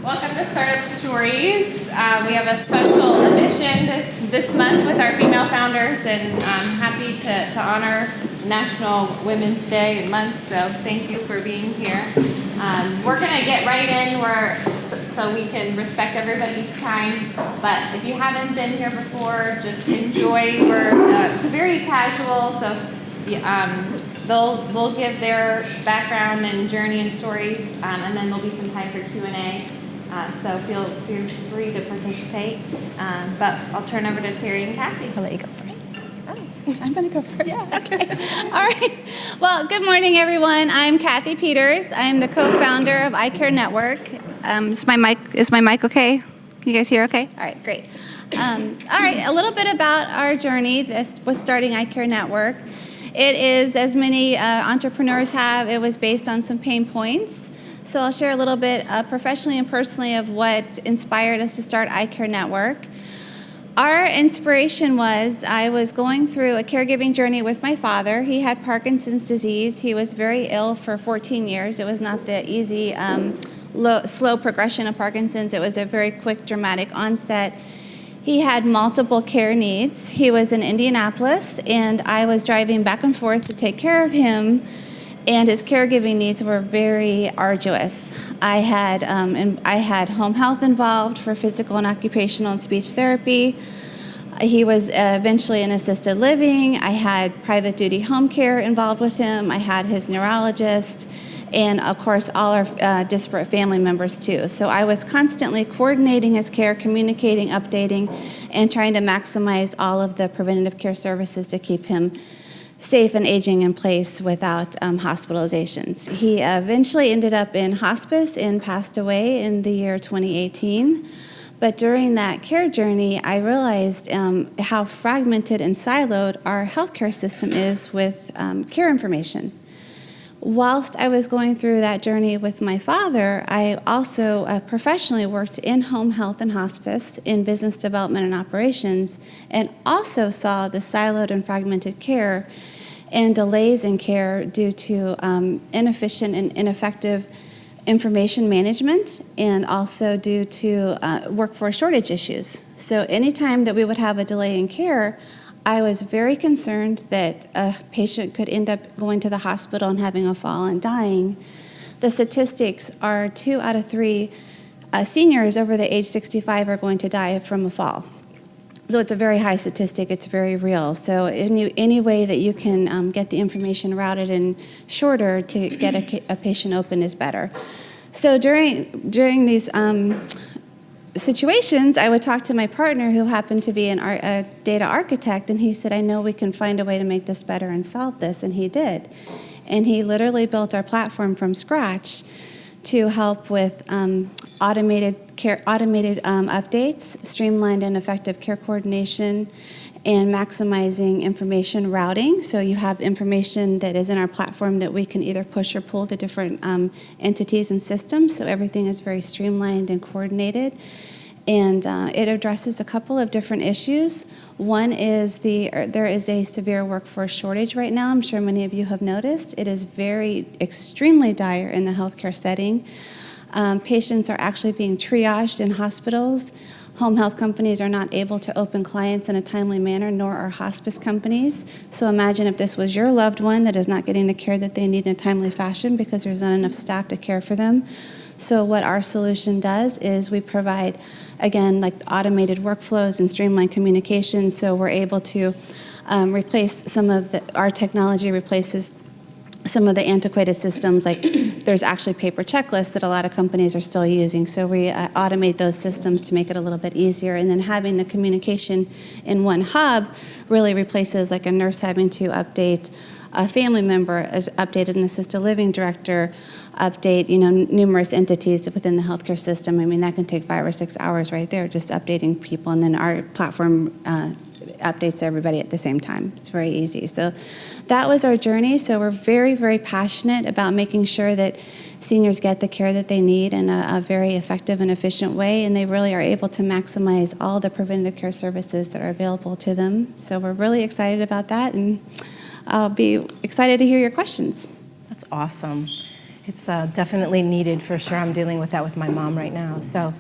Welcome to Startup Stories. We have a special edition this month with our female founders, and I'm happy to honor National Women's Day month, so thank you for being here. We're going to get right in so we can respect everybody's time, but if you haven't been here before, just enjoy. It's very casual, so they'll give their background and journey and stories, and then there'll be some time for Q&A. So feel free to participate. But I'll turn over to Teri and Kathy. I'll let you go first. Oh, I'm going to go first. Yeah. Okay. All right. Well, good morning, everyone. I'm Kathy Peters. I'm the co-founder of iCarenetwork. Is my mic okay? Can you guys hear okay? All right, great. All right, a little bit about our journey. This was starting iCarenetwork. It is, as many entrepreneurs have, it was based on some pain points. So I'll share a little bit professionally and personally of what inspired us to start iCarenetwork. Our inspiration was I was going through a caregiving journey with my father. He had Parkinson's disease. He was very ill for 14 years. It was not the easy, slow progression of Parkinson's. It was a very quick, dramatic onset. He had multiple care needs. He was in Indianapolis, and I was driving back and forth to take care of him. And his caregiving needs were very arduous. I had home health involved for physical and occupational and speech therapy. He was eventually in assisted living. I had private duty home care involved with him. I had his neurologist, and of course all our disparate family members too. So I was constantly coordinating his care, communicating, updating, and trying to maximize all of the preventative care services to keep him safe and aging in place without hospitalizations. He eventually ended up in hospice and passed away in the year 2018. But during that care journey, I realized how fragmented and siloed our healthcare system is with care information. Whilst I was going through that journey with my father, I also professionally worked in home health and hospice, in business development and operations, and also saw the siloed and fragmented care and delays in care due to inefficient and ineffective information management, and also due to workforce shortage issues. So anytime that we would have a delay in care, I was very concerned that a patient could end up going to the hospital and having a fall and dying. The statistics are 2 out of 3 seniors over the age 65 are going to die from a fall. So it's a very high statistic. It's very real. So any way that you can get the information routed and shorter to get a patient open is better. So during these situations, I would talk to my partner, who happened to be a data architect, and he said, I know we can find a way to make this better and solve this, and he did. And he literally built our platform from scratch to help with automated updates, streamlined and effective care coordination, and maximizing information routing. So you have information that is in our platform that we can either push or pull to different entities and systems, so everything is very streamlined and coordinated. And it addresses a couple of different issues. One is there is a severe workforce shortage right now. I'm sure many of you have noticed. It is extremely dire in the healthcare setting. Patients are actually being triaged in hospitals. Home health companies are not able to open clients in a timely manner, nor are hospice companies. So imagine if this was your loved one that is not getting the care that they need in a timely fashion because there's not enough staff to care for them. So what our solution does is we provide, again, like automated workflows and streamlined communication, so we're able to replace our technology replaces some of the antiquated systems. Like there's actually paper checklists that a lot of companies are still using, so we automate those systems to make it a little bit easier. And then having the communication in one hub really replaces like a nurse having to update a family member, update an assisted living director, update numerous entities within the healthcare system. I mean, that can take 5 or 6 hours right there, just updating people, and then our platform updates everybody at the same time. It's very easy. So that was our journey. So we're very, very passionate about making sure that seniors get the care that they need in a very effective and efficient way, and they really are able to maximize all the preventative care services that are available to them. So we're really excited about that, and I'll be excited to hear your questions. That's awesome. It's definitely needed for sure. I'm dealing with that with my mom right now. So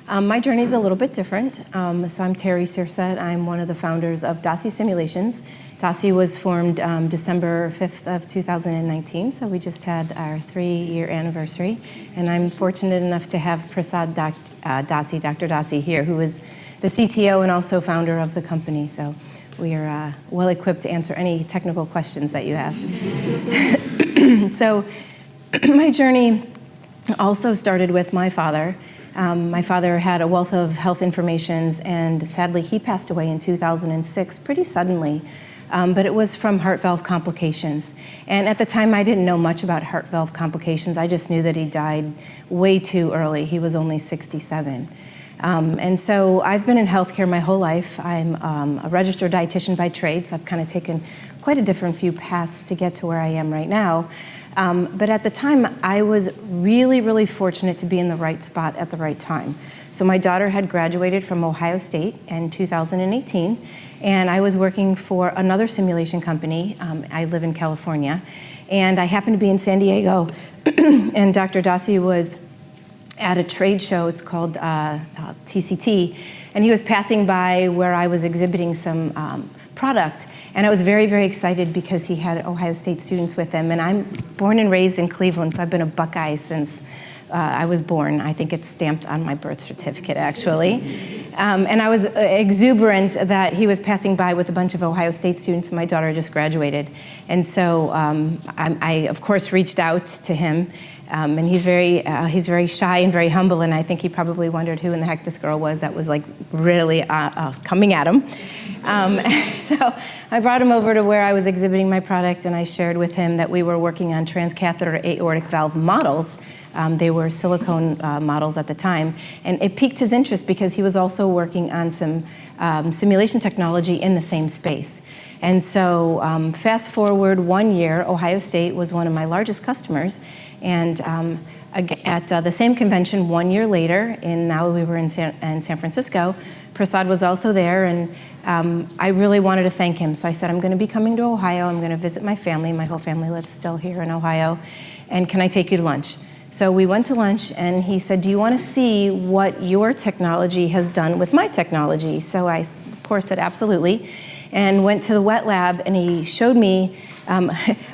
my journey is a little bit different. So I'm Teri Sirset. I'm one of the founders of DASI Simulations. DASI was formed December 5th of 2019, so we just had our 3-year anniversary. And I'm fortunate enough to have Prasad DASI, Dr. DASI here, who is the CTO and also founder of the company. So we are well equipped to answer any technical questions that you have. So my journey also started with my father. My father had a wealth of health information, and sadly he passed away in 2006 pretty suddenly, but it was from heart valve complications. And at the time I didn't know much about heart valve complications. I just knew that he died way too early. He was only 67. And so I've been in healthcare my whole life. I'm a registered dietitian by trade, so I've kind of taken quite a different few paths to get to where I am right now. But at the time, I was really, really fortunate to be in the right spot at the right time. So my daughter had graduated from Ohio State in 2018, and I was working for another simulation company. I live in California, and I happened to be in San Diego, and Dr. DASI was at a trade show. It's called TCT, and he was passing by where I was exhibiting some product. And I was very, very excited because he had Ohio State students with him. And I'm born and raised in Cleveland, so I've been a Buckeye since I was born. I think it's stamped on my birth certificate, actually. And I was exuberant that he was passing by with a bunch of Ohio State students, and my daughter just graduated. And so I, of course, reached out to him. And he's very shy and very humble, and I think he probably wondered who in the heck this girl was that was like really coming at him. So I brought him over to where I was exhibiting my product, and I shared with him that we were working on transcatheter aortic valve models. They were silicone models at the time, and it piqued his interest because he was also working on some simulation technology in the same space. And so fast forward 1 year, Ohio State was one of my largest customers, and at the same convention 1 year later, and now we were in San Francisco, Prasad was also there, and I really wanted to thank him. So I said, I'm going to be coming to Ohio, I'm going to visit my family. My whole family lives still here in Ohio, and can I take you to lunch? So we went to lunch, and he said, do you want to see what your technology has done with my technology? So I, of course, said absolutely, and went to the wet lab, and he showed me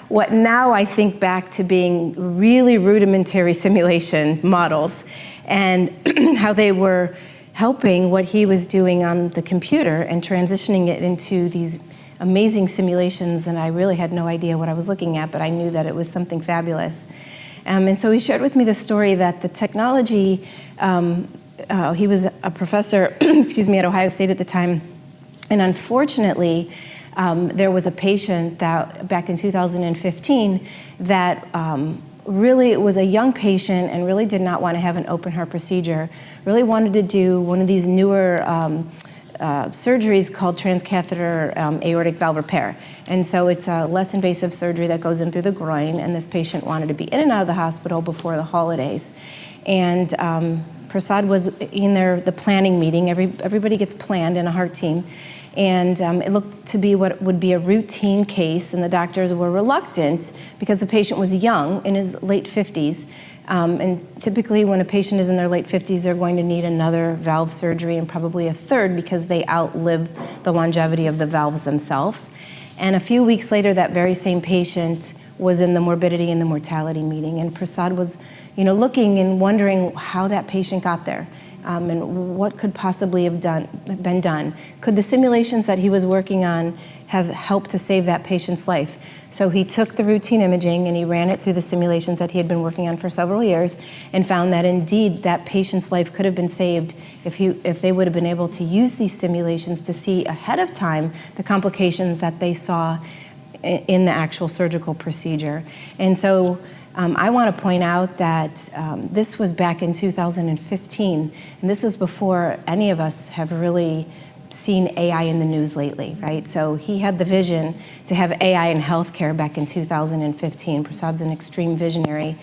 what now I think back to being really rudimentary simulation models, and how they were helping what he was doing on the computer and transitioning it into these amazing simulations that I really had no idea what I was looking at, but I knew that it was something fabulous. And so he shared with me the story that the technology, he was a professor, excuse me, at Ohio State at the time, and unfortunately, there was a patient that back in 2015 that really was a young patient and really did not want to have an open heart procedure, really wanted to do one of these newer surgeries called transcatheter aortic valve repair. And so it's a less invasive surgery that goes in through the groin, and this patient wanted to be in and out of the hospital before the holidays. And Prasad was in the planning meeting. Everybody gets planned in a heart team. And it looked to be what would be a routine case, and the doctors were reluctant because the patient was young, in his late 50s. And typically when a patient is in their late 50s, they're going to need another valve surgery and probably a third because they outlive the longevity of the valves themselves. And a few weeks later, that very same patient was in the morbidity and the mortality meeting, and Prasad was, looking and wondering how that patient got there. And what could possibly have been done. Could the simulations that he was working on have helped to save that patient's life? So he took the routine imaging and he ran it through the simulations that he had been working on for several years, and found that indeed that patient's life could have been saved if they would have been able to use these simulations to see ahead of time the complications that they saw in the actual surgical procedure. And so I want to point out that this was back in 2015, and this was before any of us have really seen AI in the news lately, right? So he had the vision to have AI in healthcare back in 2015. Prasad's an extreme visionary.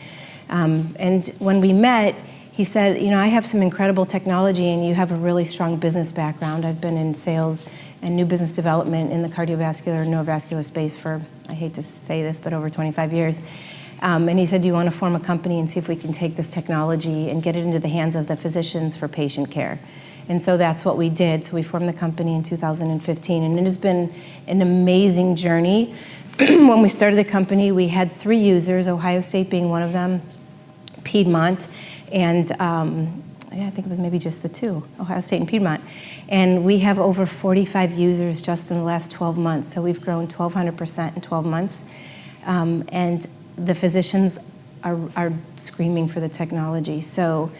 And when we met, he said, I have some incredible technology, and you have a really strong business background. I've been in sales and new business development in the cardiovascular and neurovascular space for, I hate to say this, but over 25 years. And he said, do you want to form a company and see if we can take this technology and get it into the hands of the physicians for patient care? And so that's what we did. So we formed the company in 2015, and it has been an amazing journey. When we started the company, we had 3 users, Ohio State being one of them, Piedmont, and I think it was maybe just the 2, Ohio State and Piedmont. And we have over 45 users just in the last 12 months. So we've grown 1,200% in 12 months. And the physicians are screaming for the technology. So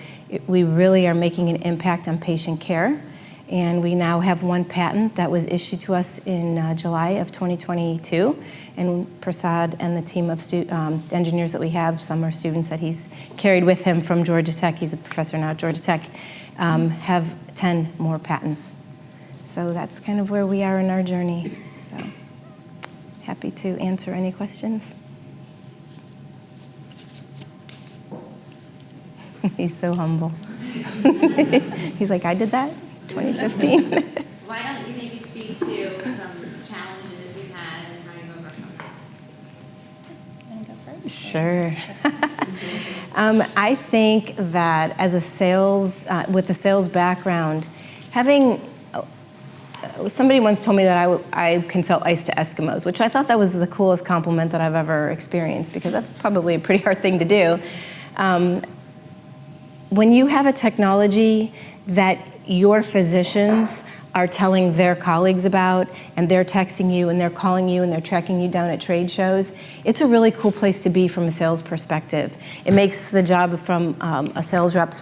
we really are making an impact on patient care. And we now have 1 patent that was issued to us in July of 2022. And Prasad and the team of engineers that we have, some are students that he's carried with him from Georgia Tech, he's a professor now at Georgia Tech, have 10 more patents. So that's kind of where we are in our journey. So happy to answer any questions. He's so humble. He's like, I did that? 2015. Why don't you maybe speak to some challenges you've had and how you've overcome them? Want to go first? Sure. I think that as a sales, with a sales background, having, somebody once told me that I can sell ice to Eskimos, which I thought that was the coolest compliment that I've ever experienced, because that's probably a pretty hard thing to do. When you have a technology that your physicians are telling their colleagues about, and they're texting you, and they're calling you, and they're tracking you down at trade shows, it's a really cool place to be from a sales perspective. It makes the job from a sales rep's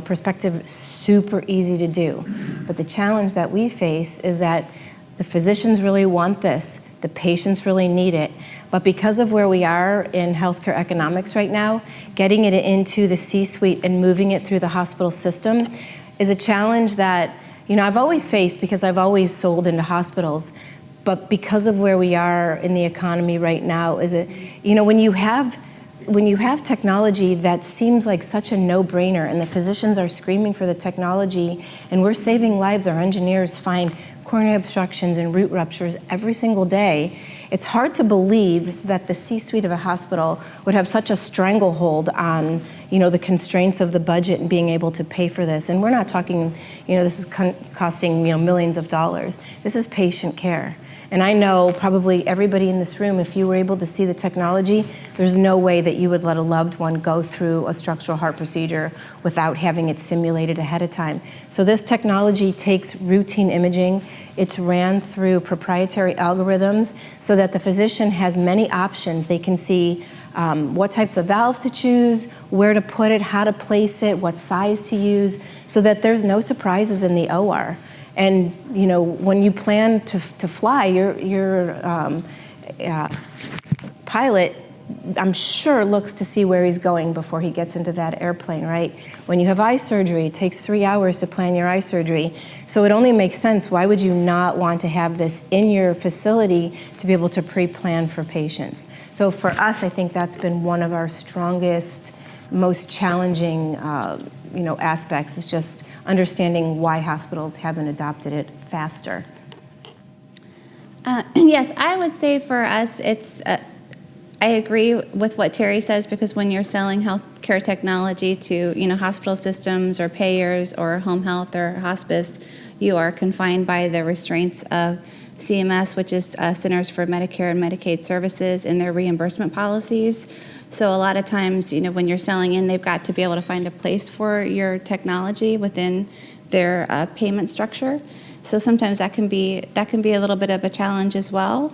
perspective super easy to do. But the challenge that we face is that the physicians really want this, the patients really need it, but because of where we are in healthcare economics right now, getting it into the C-suite and moving it through the hospital system is a challenge that I've always faced, because I've always sold into hospitals. But because of where we are in the economy right now, when you have technology that seems like such a no-brainer, and the physicians are screaming for the technology, and we're saving lives, our engineers find coronary obstructions and root ruptures every single day, it's hard to believe that the C-suite of a hospital would have such a stranglehold on, the constraints of the budget and being able to pay for this. And we're not talking, this is costing, millions of dollars. This is patient care. And I know probably everybody in this room, if you were able to see the technology, there's no way that you would let a loved one go through a structural heart procedure without having it simulated ahead of time. So this technology takes routine imaging. It's ran through proprietary algorithms so that the physician has many options. They can see what types of valve to choose, where to put it, how to place it, what size to use, so that there's no surprises in the OR. And when you plan to fly, your pilot, I'm sure, looks to see where he's going before he gets into that airplane, right? When you have eye surgery, it takes 3 hours to plan your eye surgery. So it only makes sense. Why would you not want to have this in your facility to be able to pre-plan for patients? So for us, I think that's been one of our strongest, most challenging, aspects, is just understanding why hospitals haven't adopted it faster. Yes, I would say for us, it's. I agree with what Teri says, because when you're selling healthcare technology to hospital systems or payers or home health or hospice, you are confined by the restraints of CMS, which is Centers for Medicare and Medicaid Services, and their reimbursement policies. So a lot of times, when you're selling in, they've got to be able to find a place for your technology within their payment structure. So sometimes that can be a little bit of a challenge as well.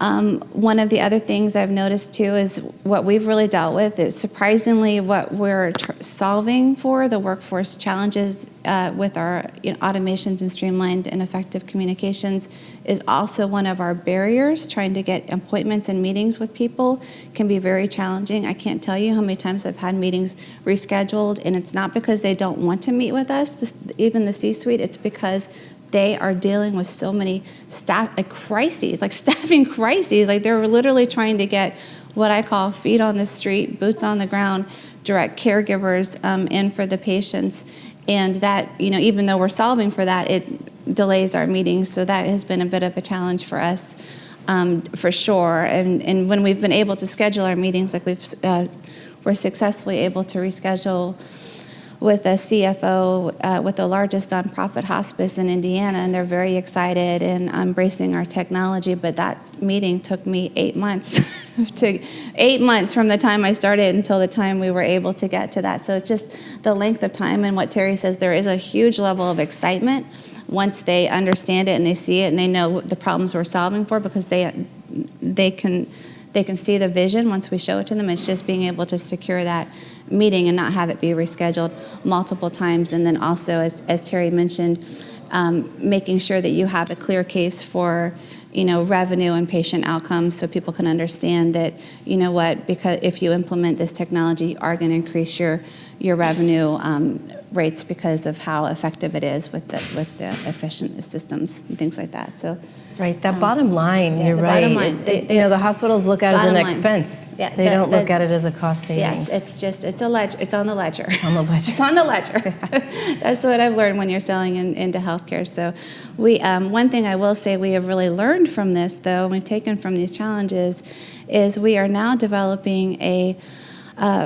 One of the other things I've noticed too is what we've really dealt with is surprisingly what we're solving for the workforce challenges with our automations and streamlined and effective communications is also one of our barriers. Trying to get appointments and meetings with people can be very challenging. I can't tell you how many times I've had meetings rescheduled, and it's not because they don't want to meet with us, even the C-suite, it's because they are dealing with so many staffing crises. Like they're literally trying to get what I call feet on the street, boots on the ground, direct caregivers in for the patients. And that, even though we're solving for that, it delays our meetings. So that has been a bit of a challenge for us. for sure. And when we've been able to schedule our meetings, like we're successfully able to reschedule with a CFO with the largest nonprofit hospice in Indiana, and they're very excited and embracing our technology. But that meeting took me 8 months, 8 months from the time I started until the time we were able to get to that. So it's just the length of time, and what Teri says, there is a huge level of excitement once they understand it and they see it and they know the problems we're solving for, because they can see the vision once we show it to them. It's just being able to secure that meeting and not have it be rescheduled multiple times. And then also, as Teri mentioned, making sure that you have a clear case for, revenue and patient outcomes, so people can understand that, because if you implement this technology, you are going to increase your revenue rates because of how effective it is with the efficient systems and things like that. So. Right, that bottom line, you're right. Bottom line, the hospitals look at it as an expense. Yeah, they don't look at it as a cost savings. Yes, it's a ledger. It's on the ledger. It's on the ledger. It's on the ledger. That's what I've learned when you're selling into healthcare. So, one thing I will say we have really learned from this, though, and we've taken from these challenges, is we are now developing a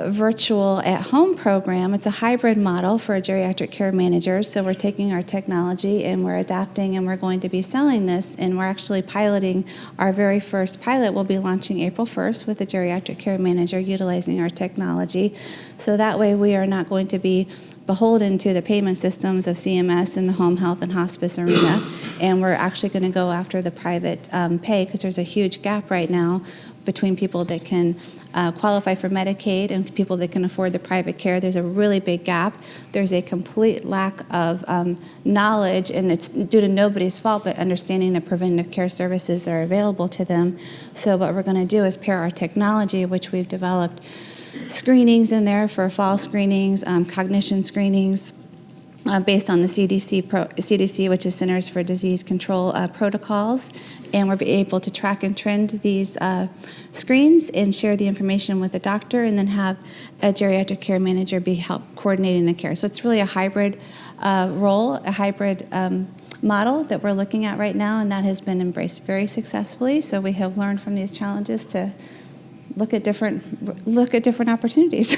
virtual at-home program. It's a hybrid model for a geriatric care manager. So we're taking our technology and we're adapting, and we're going to be selling this, and we're actually piloting our very first pilot. We'll be launching April 1st with a geriatric care manager utilizing our technology. So that way we are not going to be beholden to the payment systems of CMS in the home health and hospice arena, and we're actually going to go after the private pay, because there's a huge gap right now between people that can qualify for Medicaid and people that can afford the private care. There's a really big gap. There's a complete lack of knowledge, and it's due to nobody's fault, but understanding the preventative care services that are available to them. So what we're going to do is pair our technology, which we've developed screenings in there for fall screenings, cognition screenings, based on the CDC, which is Centers for Disease Control protocols, and we'll be able to track and trend these screens and share the information with the doctor, and then have a geriatric care manager be help coordinating the care. So it's really a hybrid role, a hybrid model that we're looking at right now, and that has been embraced very successfully. So we have learned from these challenges to look at different opportunities.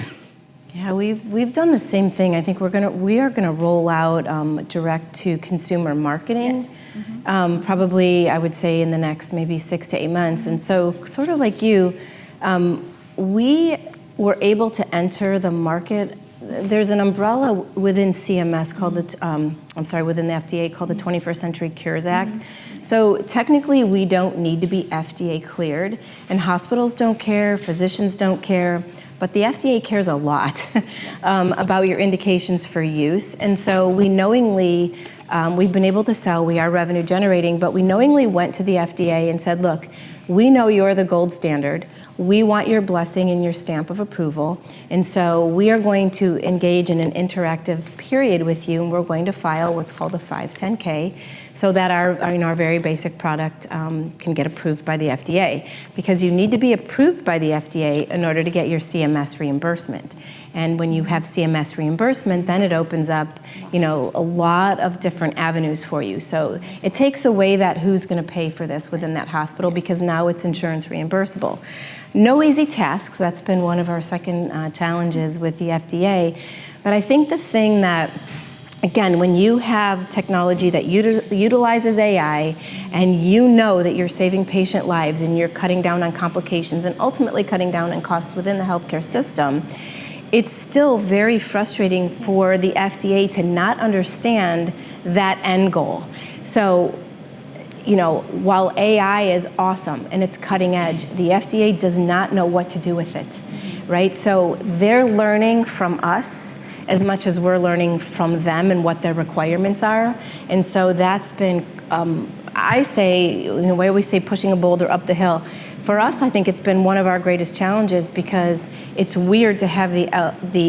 Yeah, we've done the same thing. I think we are gonna roll out direct to consumer marketing. Yes. Mm-hmm. Probably, I would say, in the next maybe 6 to 8 months. And so, sort of like you, we were able to enter the market. There's an umbrella within CMS called within the FDA called the 21st Century Cures Act. Mm-hmm. So technically, we don't need to be FDA cleared, and hospitals don't care, physicians don't care, but the FDA cares a lot about your indications for use. And so we knowingly, we've been able to sell, we are revenue generating, but we knowingly went to the FDA and said, look, we know you're the gold standard. We want your blessing and your stamp of approval. And so we are going to engage in an interactive period with you, and we're going to file what's called a 510K, so that our very basic product can get approved by the FDA. Because you need to be approved by the FDA in order to get your CMS reimbursement. And when you have CMS reimbursement, then it opens up, a lot of different avenues for you. So it takes away that who's going to pay for this within that hospital, because now it's insurance reimbursable. No easy task. That's been one of our second challenges with the FDA. But I think the thing that, again, when you have technology that utilizes AI, and you know that you're saving patient lives and you're cutting down on complications and ultimately cutting down on costs within the healthcare system, it's still very frustrating for the FDA to not understand that end goal. So, while AI is awesome and it's cutting edge, the FDA does not know what to do with it, right? So they're learning from us as much as we're learning from them and what their requirements are. And so that's been, I say, we always say pushing a boulder up the hill. For us, I think it's been one of our greatest challenges, because it's weird to have the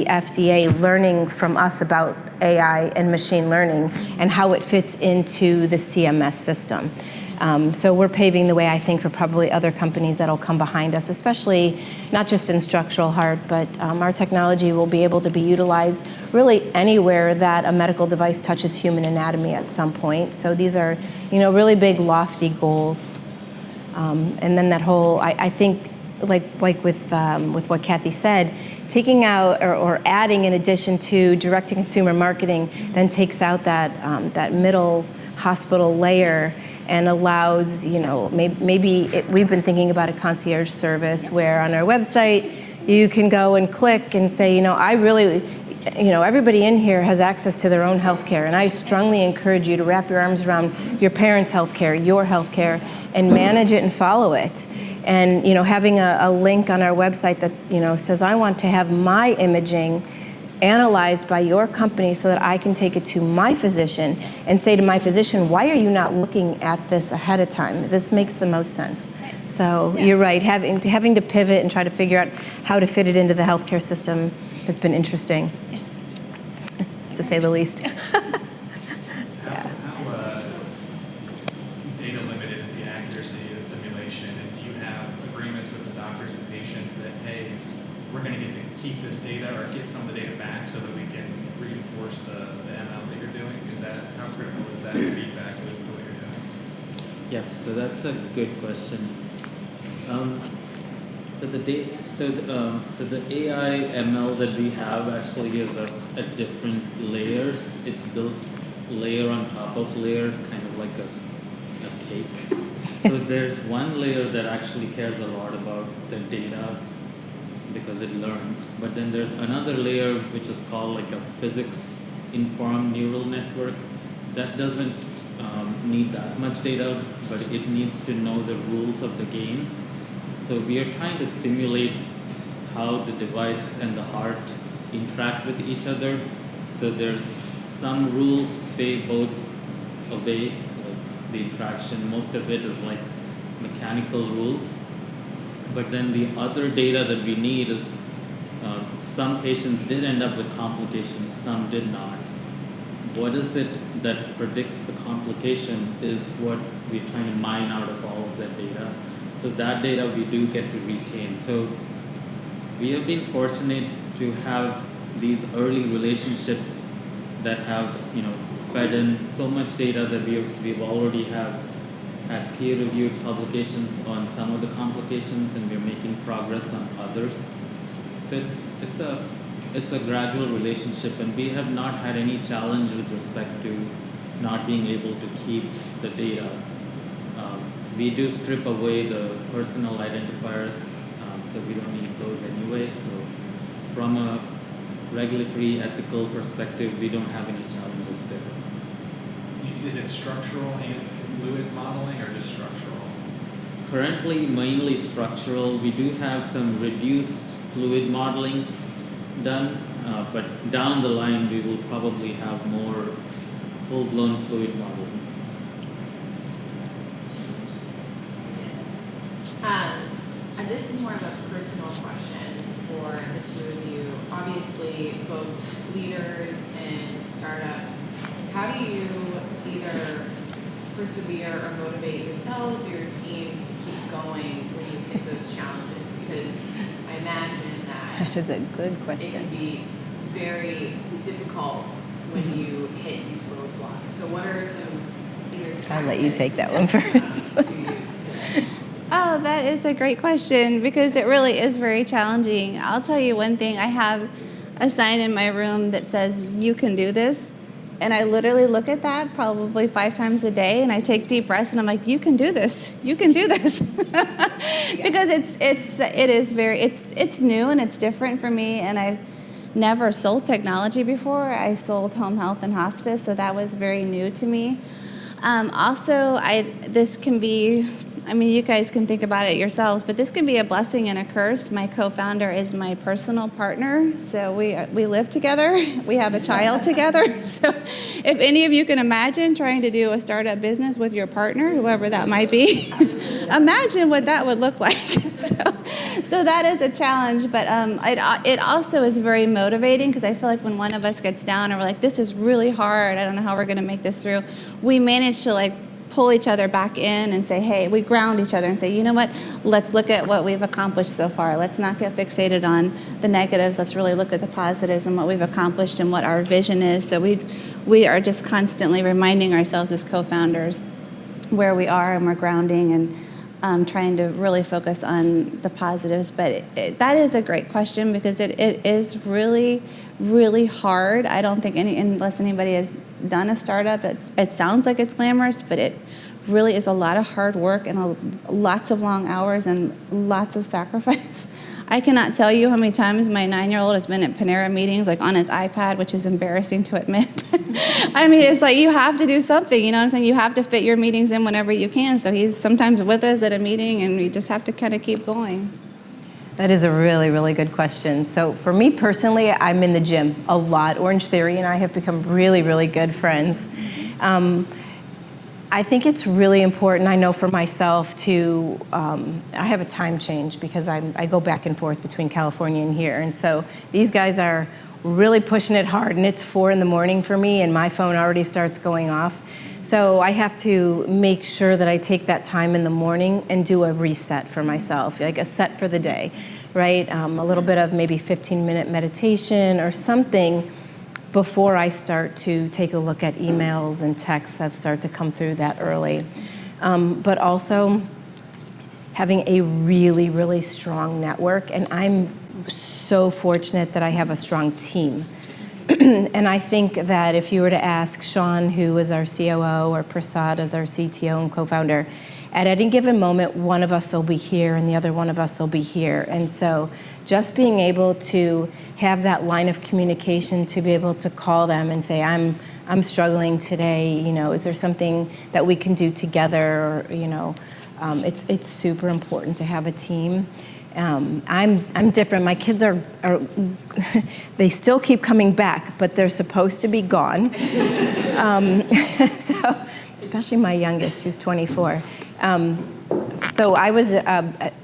FDA learning from us about AI and machine learning and how it fits into the CMS system. So we're paving the way, I think, for probably other companies that'll come behind us, especially not just in structural heart, but our technology will be able to be utilized really anywhere that a medical device touches human anatomy at some point. So these are, really big, lofty goals And then that whole, I think, like with what Kathy said, taking out or adding in addition to direct-to-consumer marketing, then takes out that middle hospital layer and allows, we've been thinking about a concierge service where on our website you can go and click and say, everybody in here has access to their own health care, and I strongly encourage you to wrap your arms around your parents' health care, your health care, and manage it and follow it. And having a link on our website that says, I want to have my imaging analyzed by your company so that I can take it to my physician and say to my physician, why are you not looking at this ahead of time? This makes the most sense. So You're right, having to pivot and try to figure out how to fit it into the healthcare system has been interesting, Yes. to say the least. How data limited is the accuracy of the simulation, and do you have agreements with the doctors and patients that, hey, we're going to get to keep this data or get some of the data back so that we can reinforce the ML that you're doing? How critical is that feedback with what you're doing? Yes, so that's a good question. So the AI ML that we have actually is at different layers. It's built layer on top of layer, kind of like a cake. So there's one layer that actually cares a lot about the data because it learns. But then there's another layer which is called like a physics-informed neural network that doesn't need that much data, but it needs to know the rules of the game. So we are trying to simulate how the device and the heart interact with each other. So there's some rules they both obey, like the interaction. Most of it is like mechanical rules. But then the other data that we need is some patients did end up with complications, some did not. What is it that predicts the complication is what we're trying to mine out of all of that data. So that data we do get to retain. So we have been fortunate to have these early relationships that have, fed in so much data that we've already had peer-reviewed publications on some of the complications, and we're making progress on others. So it's a gradual relationship, and we have not had any challenge with respect to not being able to keep the data. We do strip away the personal identifiers, so we don't need those anyway. So from a regulatory, ethical perspective, we don't have any challenges there. Is it structural and fluid modeling, or just structural? Currently, mainly structural. We do have some reduced fluid modeling done, but down the line, we will probably have more full-blown fluid modeling. And this is more of a personal question for the two of you. Obviously, both leaders and startups, how do you either persevere or motivate yourselves or your teams to keep going when you hit those challenges? Because I imagine that is a good it question. can be very difficult when you hit these roadblocks. So what are some either tactics I'll let you take that one first. you use to Oh, that is a great question because it really is very challenging. I'll tell you one thing. I have a sign in my room that says, "You can do this." And I literally look at that probably 5 times a day, and I take deep breaths, and I'm like, "You can do this. You can do this," because it's new and it's different for me, and I've never sold technology before. I sold home health and hospice, so that was very new to me. This can be. You guys can think about it yourselves, but this can be a blessing and a curse. My co-founder is my personal partner, so we live together. We have a child together. So if any of you can imagine trying to do a startup business with your partner, whoever that might be, imagine what that would look like. So that is a challenge, but it also is very motivating because I feel like when one of us gets down and we're like, this is really hard, I don't know how we're going to make this through, we manage to pull each other back in and say, hey, we ground each other and say, you know what, let's look at what we've accomplished so far. Let's not get fixated on the negatives. Let's really look at the positives and what we've accomplished and what our vision is. So we are just constantly reminding ourselves as co-founders where we are, and we're grounding. And trying to really focus on the positives. But that is a great question because it is really, really hard. I don't think unless anybody has done a startup, it sounds like it's glamorous, but it really is a lot of hard work and lots of long hours and lots of sacrifice. I cannot tell you how many times my 9-year-old has been at Panera meetings, like on his iPad, which is embarrassing to admit. I mean, it's like you have to do something, you know what I'm saying? You have to fit your meetings in whenever you can. So he's sometimes with us at a meeting, and we just have to kind of keep going. That is a really, really good question. So for me personally, I'm in the gym a lot. Orange Theory and I have become really, really good friends. I think it's really important, I know for myself, to, I have a time change because I go back and forth between California and here. And so these guys are really pushing it hard, and it's 4 in the morning for me, and my phone already starts going off. So I have to make sure that I take that time in the morning and do a reset for myself, like a set for the day, right? A little bit of maybe 15-minute meditation or something before I start to take a look at emails and texts that start to come through that early. But also having a really, really strong network. And I'm so fortunate that I have a strong team. And I think that if you were to ask Sean, who is our COO, or Prasad as our CTO and co-founder, at any given moment, one of us will be here and the other one of us will be here. And so just being able to have that line of communication, to be able to call them and say, I'm struggling today, you know, is there something that we can do together? Or, you know, it's super important to have a team. I'm different. My kids are they still keep coming back, but they're supposed to be gone. So, especially my youngest, who's 24. So I was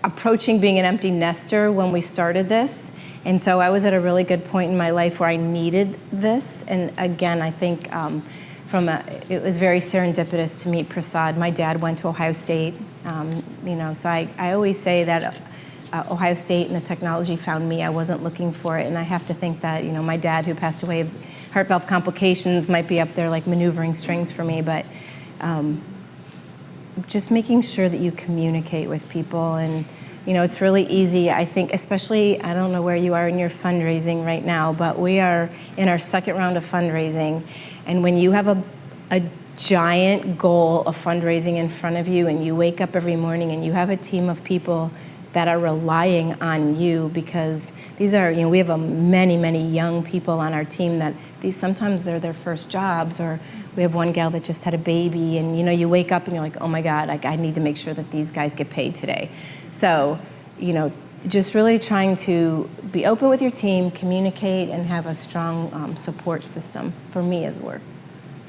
approaching being an empty nester when we started this. And so I was at a really good point in my life where I needed this. And again, I think it was very serendipitous to meet Prasad. My dad went to Ohio State, you know, so I always say that Ohio State and the technology found me. I wasn't looking for it. And I have to think that, you know, my dad, who passed away of heart valve complications, might be up there like maneuvering strings for me. But just making sure that you communicate with people. And, you know, it's really easy, I think, especially, I don't know where you are in your fundraising right now, but we are in our second round of fundraising. And when you have a giant goal of fundraising in front of you, and you wake up every morning and you have a team of people that are relying on you, because these are, you know, we have many, many young people on our team that sometimes they're their first jobs, or we have one gal that just had a baby, and, you know, you wake up and you're like, oh my God, I need to make sure that these guys get paid today. So, you know, just really trying to be open with your team, communicate, and have a strong support system, for me, has worked.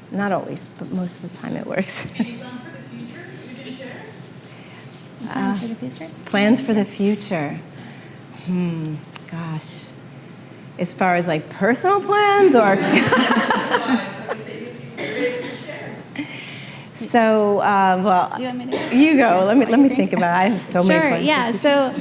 Not always, but most of the time it works. Any plans for the future you can share? Plans for the future? Plans for the future. Gosh. As far as like personal plans or? So, well, Do you want me to go? you go. Let me think about it. I have so many Sure, plans. yeah. So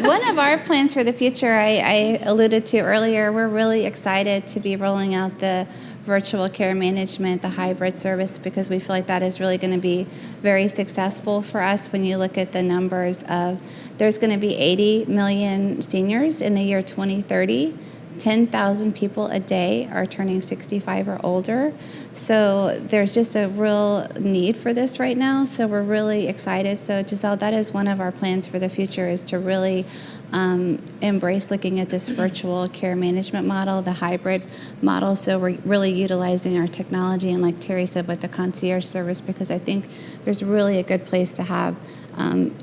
one of our plans for the future, I alluded to earlier, we're really excited to be rolling out the virtual care management, the hybrid service, because we feel like that is really going to be very successful for us. When you look at the numbers of, there's going to be 80 million seniors in the year 2030. 10,000 people a day are turning 65 or older. So there's just a real need for this right now. So we're really excited. So Giselle, that is one of our plans for the future, is to really embrace looking at this virtual care management model, the hybrid model. So we're really utilizing our technology, and like Teri said, with the concierge service, because I think there's really a good place to have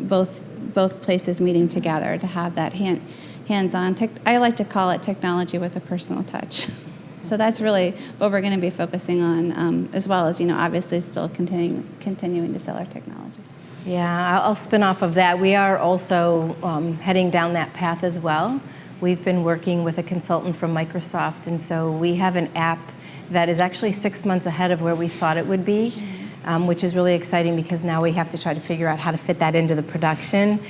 both places meeting together, to have that hands-on. I like to call it technology with a personal touch. So that's really what we're going to be focusing on, as well as, you know, obviously still continuing to sell our technology. Yeah, I'll spin off of that. We are also heading down that path as well. We've been working with a consultant from Microsoft, and so we have an app that is actually 6 months ahead of where we thought it would be, which is really exciting, because now we have to try to figure out how to fit that into the production.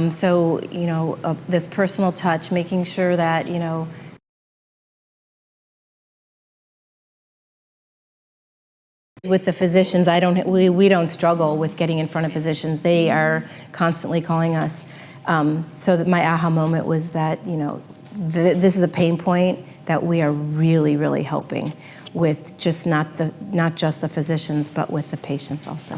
So, you know, this personal touch, making sure that, you know, With the physicians, we don't struggle with getting in front of physicians. They are constantly calling us. So that my aha moment was that, this is a pain point that we are really, really helping with, just not just the physicians, but with the patients also.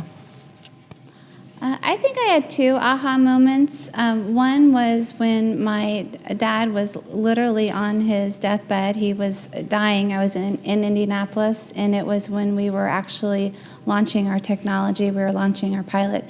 I think I had two aha moments. One was when my dad was literally on his deathbed. He was dying. I was in Indianapolis, and it was when we were actually launching our technology. We were launching our pilot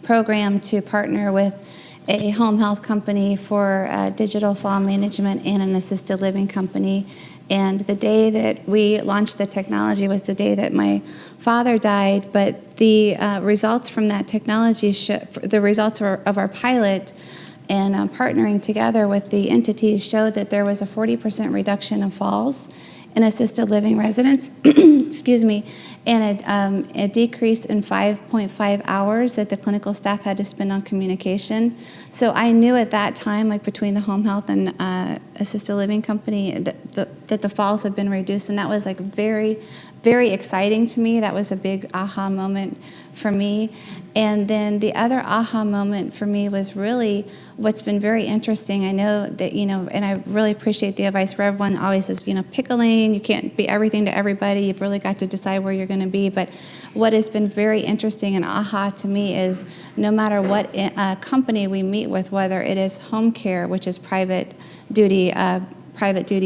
program to partner with a home health company for digital fall management and an assisted living company. And the day that we launched the technology was the day that my father died, but the results from that technology, the results of our pilot and partnering together with the entities showed that there was a 40% reduction of falls in assisted living residents, excuse me, and a decrease in 5.5 hours that the clinical staff had to spend on communication. So I knew at that time, like between the home health and assisted living company, that the falls had been reduced, and that was like very, very exciting to me. That was a big aha moment for me. And then the other aha moment for me was really what's been very interesting. I know that, and I really appreciate the advice for everyone always is, pick a lane. You can't be everything to everybody. You've really got to decide where you're going to be. But what has been very interesting and aha to me is no matter what company we meet with, whether it is home care, which is private duty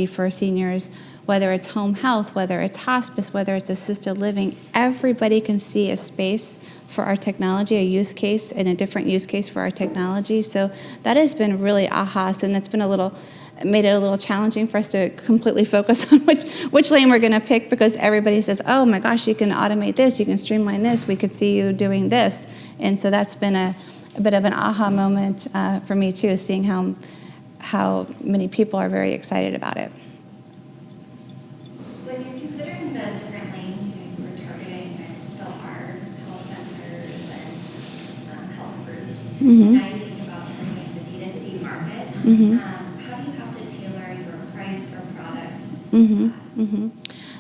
for seniors, whether it's home health, whether it's hospice, whether it's assisted living, everybody can see a space for our technology, a use case and a different use case for our technology. So that has been really aha, and that's been made it a little challenging for us to completely focus on which lane we're going to pick, because everybody says, oh my gosh, you can automate this, you can streamline this, we could see you doing this. And so that's been a bit of an aha moment for me too, seeing how many people are very excited about it. When you're considering the different lanes we're targeting, and still are health centers and health groups, now you think about targeting the DASI market, how do you have to tailor your price or product?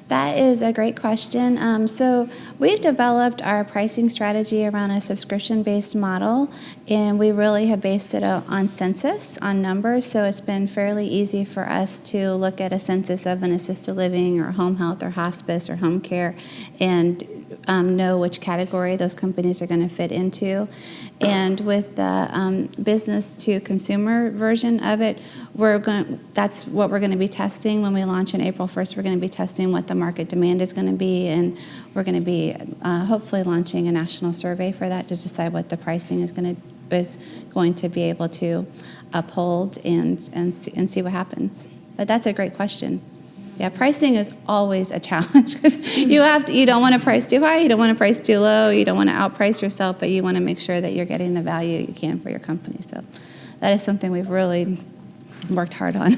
That is a great question. So we've developed our pricing strategy around a subscription-based model, and we really have based it on census, on numbers. So it's been fairly easy for us to look at a census of an assisted living or home health or hospice or home care and know which category those companies are going to fit into. And with the business-to-consumer version of it, that's what we're going to be testing when we launch on April 1st. We're going to be testing what the market demand is going to be, and we're going to be hopefully launching a national survey for that to decide what the pricing is going to be able to uphold and see what happens. But that's a great question. Yeah, pricing is always a challenge because you don't want to price too high, you don't want to price too low, you don't want to outprice yourself, but you want to make sure that you're getting the value you can for your company. So that is something we've really worked hard on.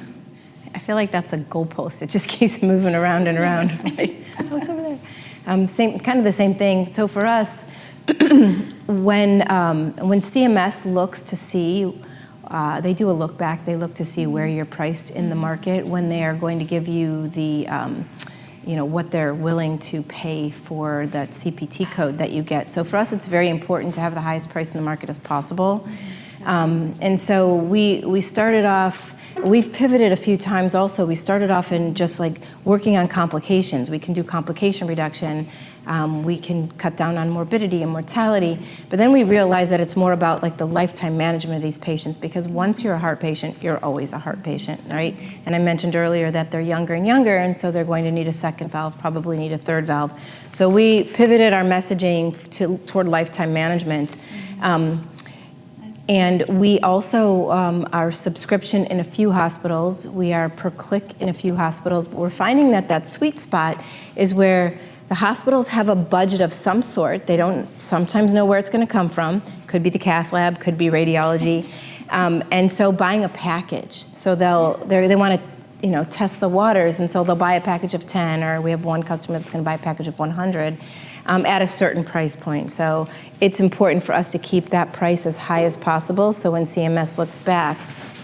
I feel like that's a goalpost. It just keeps moving around and around. Right? Oh, it's over there. Kind of the same thing. So for us, when CMS looks to see, they do a look back. They look to see where you're priced in the market when they are going to give you the, what they're willing to pay for that CPT code that you get. So for us, it's very important to have the highest price in the market as possible. And so we started off, we've pivoted a few times also. We started off in just like working on complications. We can do complication reduction. We can cut down on morbidity and mortality. But then we realized that it's more about like the lifetime management of these patients, because once you're a heart patient, you're always a heart patient, right? And I mentioned earlier that they're younger and younger, and so they're going to need a second valve, probably need a third valve. So we pivoted our messaging toward lifetime management. And we also are subscription in a few hospitals. We are per click in a few hospitals. But we're finding that sweet spot is where the hospitals have a budget of some sort. They don't sometimes know where it's going to come from. Could be the cath lab, could be radiology. And so buying a package. So they want to test the waters, and so they'll buy a package of 10, or we have one customer that's going to buy a package of 100. At a certain price point. So it's important for us to keep that price as high as possible, so when CMS looks back,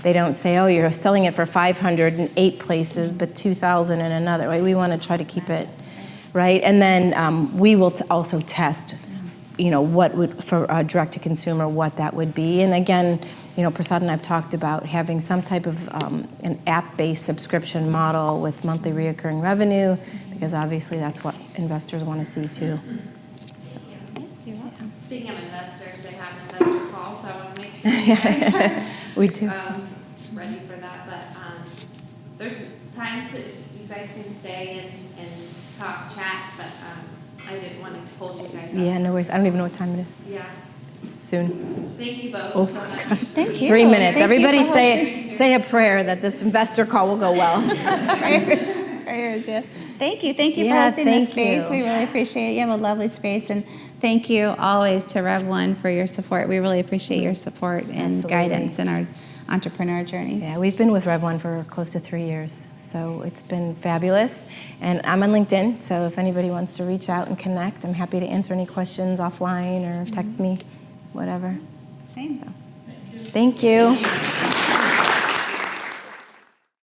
they don't say, oh, you're selling it for $500 in 8 places, but $2,000 in another. Right? We want to try to keep it right? And then we will also test, what would, for direct-to-consumer, what that would be. And again, Prasad and I have talked about having some type of an app-based subscription model with monthly reoccurring revenue, because obviously that's what investors want to see too. Speaking of investors, they have an investor call, so I want to make sure you guys We do. are ready for that. But there's time to, you guys can stay and talk, chat, but I didn't want to hold you guys up. Yeah, no worries. I don't even know what time it is. Yeah. Soon. Thank you both Oh, so much. gosh. Thank you. 3 minutes. Thank you Everybody for say a prayer that this investor call will go well. Prayers, yes. Thank you for Yeah, hosting this thank space. you. We really appreciate it. You have a lovely space, and thank you always to Rev One for your support. We really appreciate your support and Absolutely. guidance in our entrepreneur journey. Yeah, we've been with Rev1 for close to 3 years, so it's been fabulous. And I'm on LinkedIn, so if anybody wants to reach out and connect, I'm happy to answer any questions offline or text me, whatever. Same. Thank you.